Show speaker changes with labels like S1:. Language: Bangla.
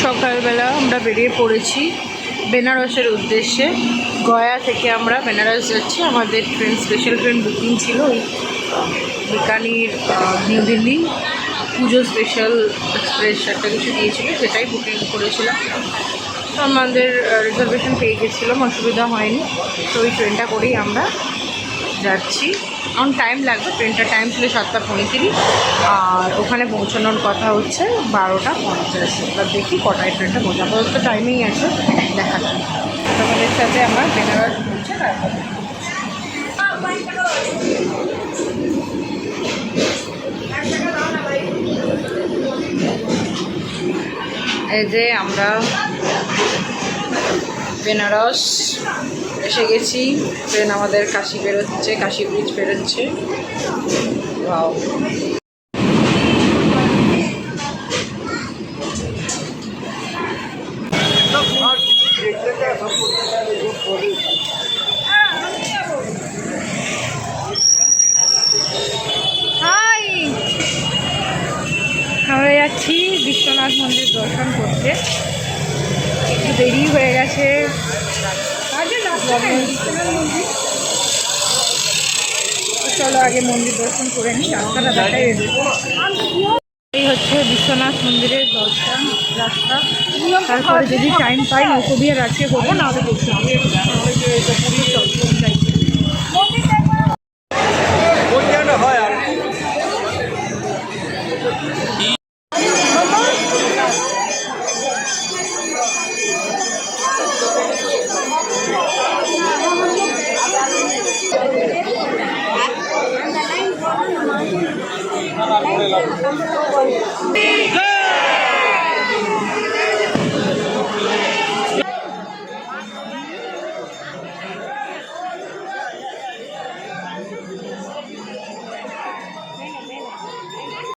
S1: সকালবেলা আমরা বেরিয়ে পড়েছি বেনারসের উদ্দেশ্যে। গয়া থেকে আমরা বেনারস যাচ্ছি। আমাদের ট্রেন স্পেশাল ট্রেন বুকিং ছিল ওই বিকানির নিউ দিল্লি পুজো স্পেশাল এক্সপ্রেস একটা কিছু দিয়েছিল, সেটাই বুকিং করেছিলাম। তো আমাদের রিজার্ভেশন পেয়ে গেছিলাম, অসুবিধা হয়নি। তো ওই ট্রেনটা করেই আমরা যাচ্ছি। এখন টাইম লাগবে, ট্রেনটা টাইম ছিল 7:35, আর ওখানে পৌঁছানোর কথা হচ্ছে 12:50। এবার দেখি কটায় ট্রেনটা পৌঁছে। আপাতত টাইমেই আছে, দেখা যাক। আমাদের সাথে আমরা বেনারস পৌঁছে তারপর এই যে আমরা বেনারস এসে গেছি। ট্রেন আমাদের কাশি বেরোচ্ছে, কাশি ব্রিজ বেরোচ্ছে। ওয়াও, হাই, আমরা যাচ্ছি বিশ্বনাথ মন্দির দর্শন করতে। একটু দেরি হয়ে গেছে। চলো আগে মন্দির দর্শন করে নিই, রাস্তাটা দেখাই। এই হচ্ছে বিশ্বনাথ মন্দিরের দর্শন রাস্তা। তারপরে যদি টাইম পাই নৌকোবিহার আজকে করবো, নাহলে বলছি আমি পুরী চট্টগ্রাম যাই।